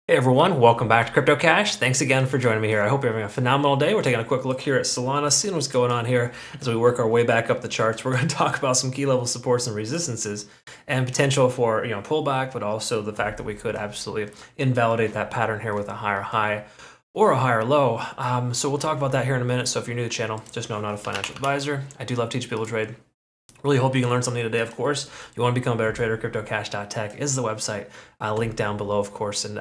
Hey everyone, welcome back to Crypto Cash. Thanks again for joining me here. I hope you're having a phenomenal day. We're taking a quick look here at Solana, seeing what's going on here as we work our way back up the charts. We're going to talk about some key level supports and resistances and potential for pullback, but also the fact that we could absolutely invalidate that pattern here with a higher high or a higher low. So we'll talk about that here in a minute. So if you're new to the channel, just know I'm not a financial advisor. I do love teaching people to trade. Really hope you can learn something today, of course. If you want to become a better trader, cryptocash.tech is the website. Link down below, of course. And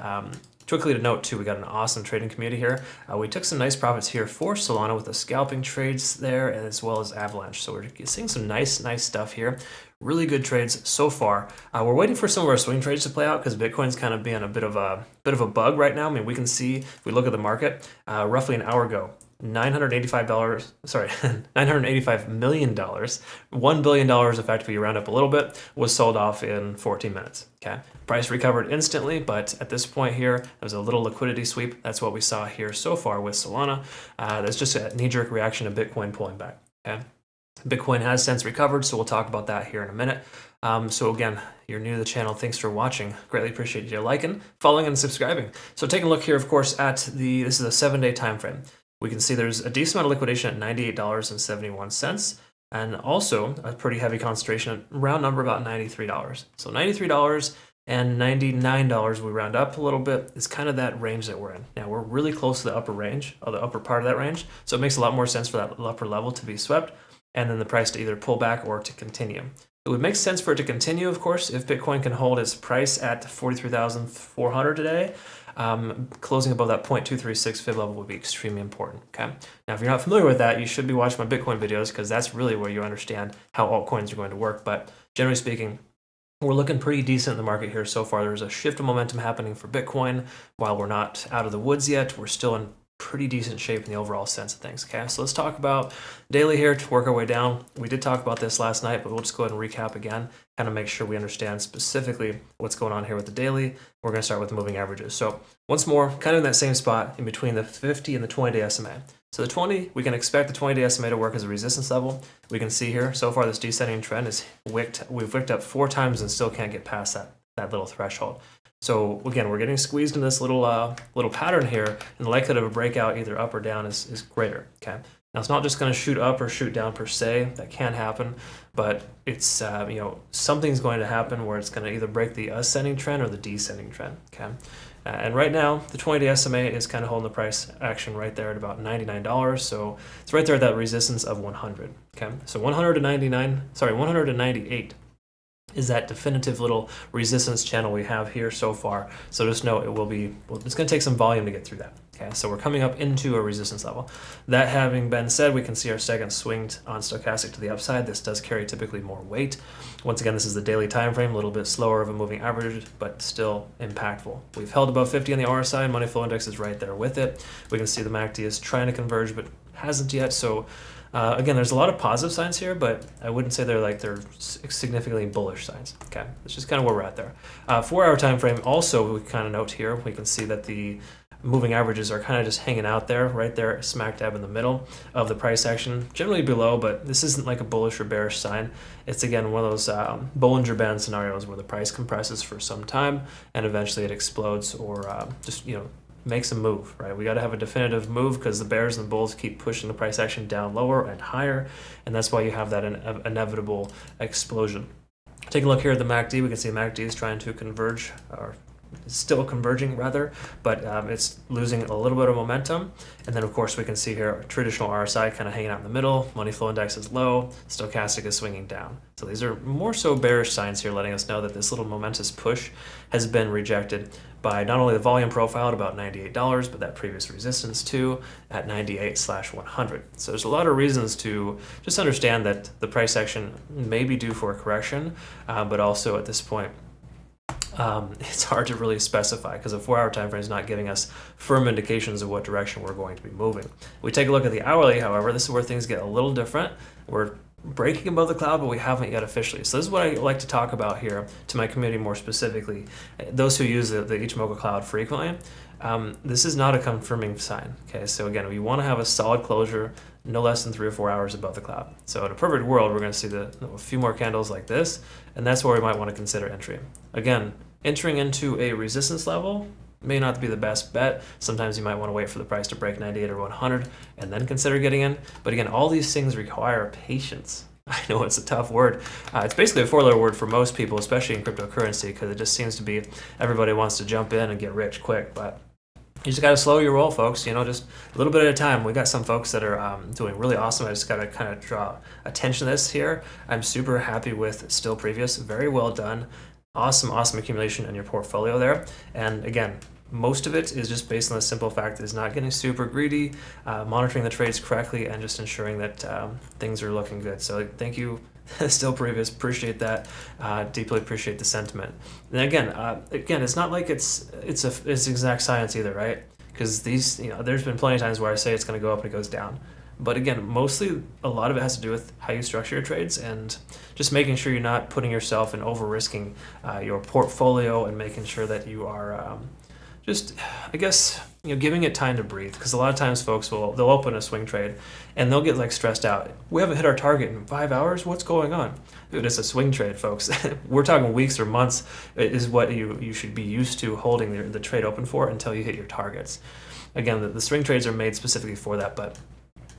quickly to note, too, we got an awesome trading community here. We took some nice profits here for Solana with the scalping trades there, as well as Avalanche. So we're seeing some nice stuff here. Really good trades so far. We're waiting for some of our swing trades to play out because Bitcoin's kind of being a bit of a bug right now. I mean, we can see if we look at the market, roughly an hour ago, $985 million, $1 billion effectively, you round up a little bit, was sold off in 14 minutes. Okay, price recovered instantly, but at this point here, there was a little liquidity sweep. That's what we saw here so far with Solana. That's just a knee-jerk reaction to Bitcoin pulling back. Okay, Bitcoin has since recovered, so we'll talk about that here in a minute. So again, you're new to the channel, thanks for watching. Greatly appreciate you liking, following, and subscribing. So taking a look here, of course, at this is a 7-day time frame. We can see there's a decent amount of liquidation at $98.71, and also a pretty heavy concentration, round number about $93. So $93 and $99, we round up a little bit, is kind of that range that we're in. Now we're really close to the upper range, or the upper part of that range, so it makes a lot more sense for that upper level to be swept, and then the price to either pull back or to continue. It would make sense for it to continue, of course, if Bitcoin can hold its price at 43,400 today. Closing above that 0.236 fib level would be extremely important. Okay. Now, if you're not familiar with that, you should be watching my Bitcoin videos because that's really where you understand how altcoins are going to work. But generally speaking, we're looking pretty decent in the market here so far. There's a shift of momentum happening for Bitcoin. While we're not out of the woods yet, we're still in pretty decent shape in the overall sense of things. Okay, so let's talk about daily here to work our way down. We did talk about this last night, but we'll just go ahead and recap again, kind of make sure we understand specifically what's going on here with the daily. We're going to start with the moving averages. So once more, kind of in that same spot in between the 50 and the 20-day SMA. So the 20, we can expect the 20-day SMA to work as a resistance level. We can see here, so far this descending trend is we've wicked up 4 times and still can't get past that little threshold. So again, we're getting squeezed in this little pattern here, and the likelihood of a breakout either up or down is greater. Okay, now it's not just going to shoot up or shoot down per se. That can happen, but it's something's going to happen where it's going to either break the ascending trend or the descending trend. Okay, and right now the 20-day SMA is kind of holding the price action right there at about $99. So it's right there at that resistance of 100. Okay, so 198. Is that definitive little resistance channel we have here so far. So just know it's going to take some volume to get through that. Okay, so we're coming up into a resistance level. That having been said, we can see our second swinged on stochastic to the upside. This does carry typically more weight. Once again, this is the daily time frame, a little bit slower of a moving average, but still impactful. We've held above 50 on the RSI. Money flow index is right there with it. We can see the MACD is trying to converge, but hasn't yet. So again, there's a lot of positive signs here, but I wouldn't say they're significantly bullish signs. Okay, that's just kind of where we're at there. 4-hour time frame. Also, we kind of note here, we can see that the moving averages are kind of just hanging out there, right there, smack dab in the middle of the price action, generally below, but this isn't like a bullish or bearish sign. It's again one of those Bollinger Band scenarios where the price compresses for some time and eventually it explodes or makes a move, right? We got to have a definitive move because the bears and the bulls keep pushing the price action down lower and higher, and that's why you have that inevitable explosion. Take a look here at the MACD. We can see the MACD is trying to converge, or still converging rather, but it's losing a little bit of momentum. And then of course we can see here traditional RSI kind of hanging out in the middle, money flow index is low, stochastic is swinging down. So these are more so bearish signs here, letting us know that this little momentous push has been rejected by not only the volume profile at about $98, but that previous resistance too at 98/100. So there's a lot of reasons to just understand that the price action may be due for a correction, but also at this point, it's hard to really specify because a 4-hour time frame is not giving us firm indications of what direction we're going to be moving. We take a look at the hourly, however, this is where things get a little different. We're breaking above the cloud, but we haven't yet officially. So this is what I like to talk about here to my community more specifically, those who use the Ichimoku cloud frequently. This is not a confirming sign. Okay, so again, we want to have a solid closure no less than 3 or 4 hours above the cloud. So in a perfect world, we're going to see a few more candles like this, and that's where we might want to consider entry. Again, entering into a resistance level may not be the best bet. Sometimes you might want to wait for the price to break 98 or 100 and then consider getting in. But again, all these things require patience. I know it's a tough word. It's basically a four-letter word for most people, especially in cryptocurrency, because it just seems to be everybody wants to jump in and get rich quick. But you just got to slow your roll, folks, you know, just a little bit at a time. We got some folks that are doing really awesome. I just got to kind of draw attention to this here. I'm super happy with still previous. Very well done. Awesome accumulation in your portfolio there. And again, most of it is just based on the simple fact that it's not getting super greedy, monitoring the trades correctly, and just ensuring that things are looking good. So thank you, still previous. Appreciate that. Deeply appreciate the sentiment. And again, it's not like it's exact science either, right? Because these, you know, there's been plenty of times where I say it's going to go up and it goes down. But again, mostly a lot of it has to do with how you structure your trades and just making sure you're not putting yourself and over risking your portfolio, and making sure that you are just, I guess, you know, giving it time to breathe. Because a lot of times folks they'll open a swing trade and they'll get like stressed out. We haven't hit our target in 5 hours. What's going on? Dude, it's a swing trade, folks. We're talking weeks or months is what you should be used to holding the trade open for until you hit your targets. Again, the swing trades are made specifically for that. But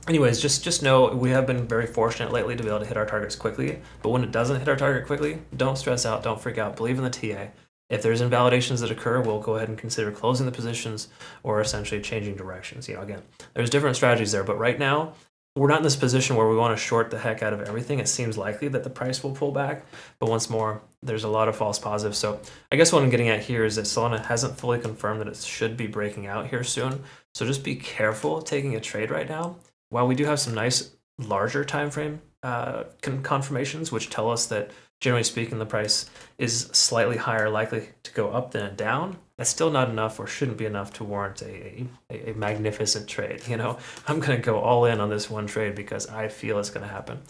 anyways, just know we have been very fortunate lately to be able to hit our targets quickly. But when it doesn't hit our target quickly, don't stress out, don't freak out. Believe in the TA. If there's invalidations that occur, we'll go ahead and consider closing the positions or essentially changing directions. You know, again, there's different strategies there, but right now we're not in this position where we want to short the heck out of everything. It seems likely that the price will pull back, but once more, there's a lot of false positives. So I guess what I'm getting at here is that Solana hasn't fully confirmed that it should be breaking out here soon. So just be careful taking a trade right now. While we do have some nice larger time frame confirmations, which tell us that generally speaking, the price is slightly higher likely to go up than down, that's still not enough, or shouldn't be enough, to warrant a magnificent trade. You know, I'm going to go all in on this one trade because I feel it's going to happen.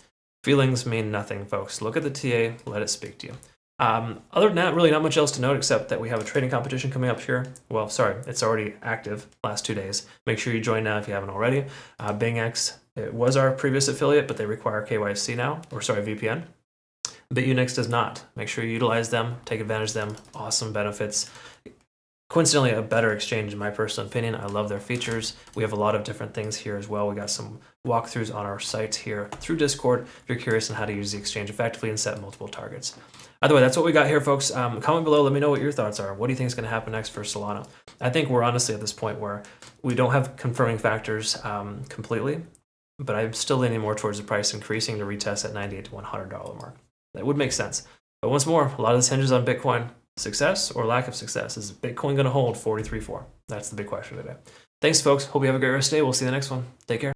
Feelings mean nothing, folks. Look at the TA, let it speak to you. Other than that, really not much else to note except that we have a trading competition coming up here. Well, sorry, it's already active last 2 days. Make sure you join now if you haven't already. BingX, it was our previous affiliate, but they require KYC now, or sorry, VPN. Bitunix does not. Make sure you utilize them, take advantage of them. Awesome benefits. Coincidentally, a better exchange in my personal opinion. I love their features. We have a lot of different things here as well. We got some walkthroughs on our site here through Discord if you're curious on how to use the exchange effectively and set multiple targets. Either way, that's what we got here, folks. Comment below. Let me know what your thoughts are. What do you think is going to happen next for Solana? I think we're honestly at this point where we don't have confirming factors completely, but I'm still leaning more towards the price increasing to retest at $98 to $100 mark. That would make sense. But once more, a lot of this hinges on Bitcoin success or lack of success. Is Bitcoin going to hold 43.4? That's the big question today. Thanks, folks. Hope you have a great rest of the day. We'll see you in the next one. Take care.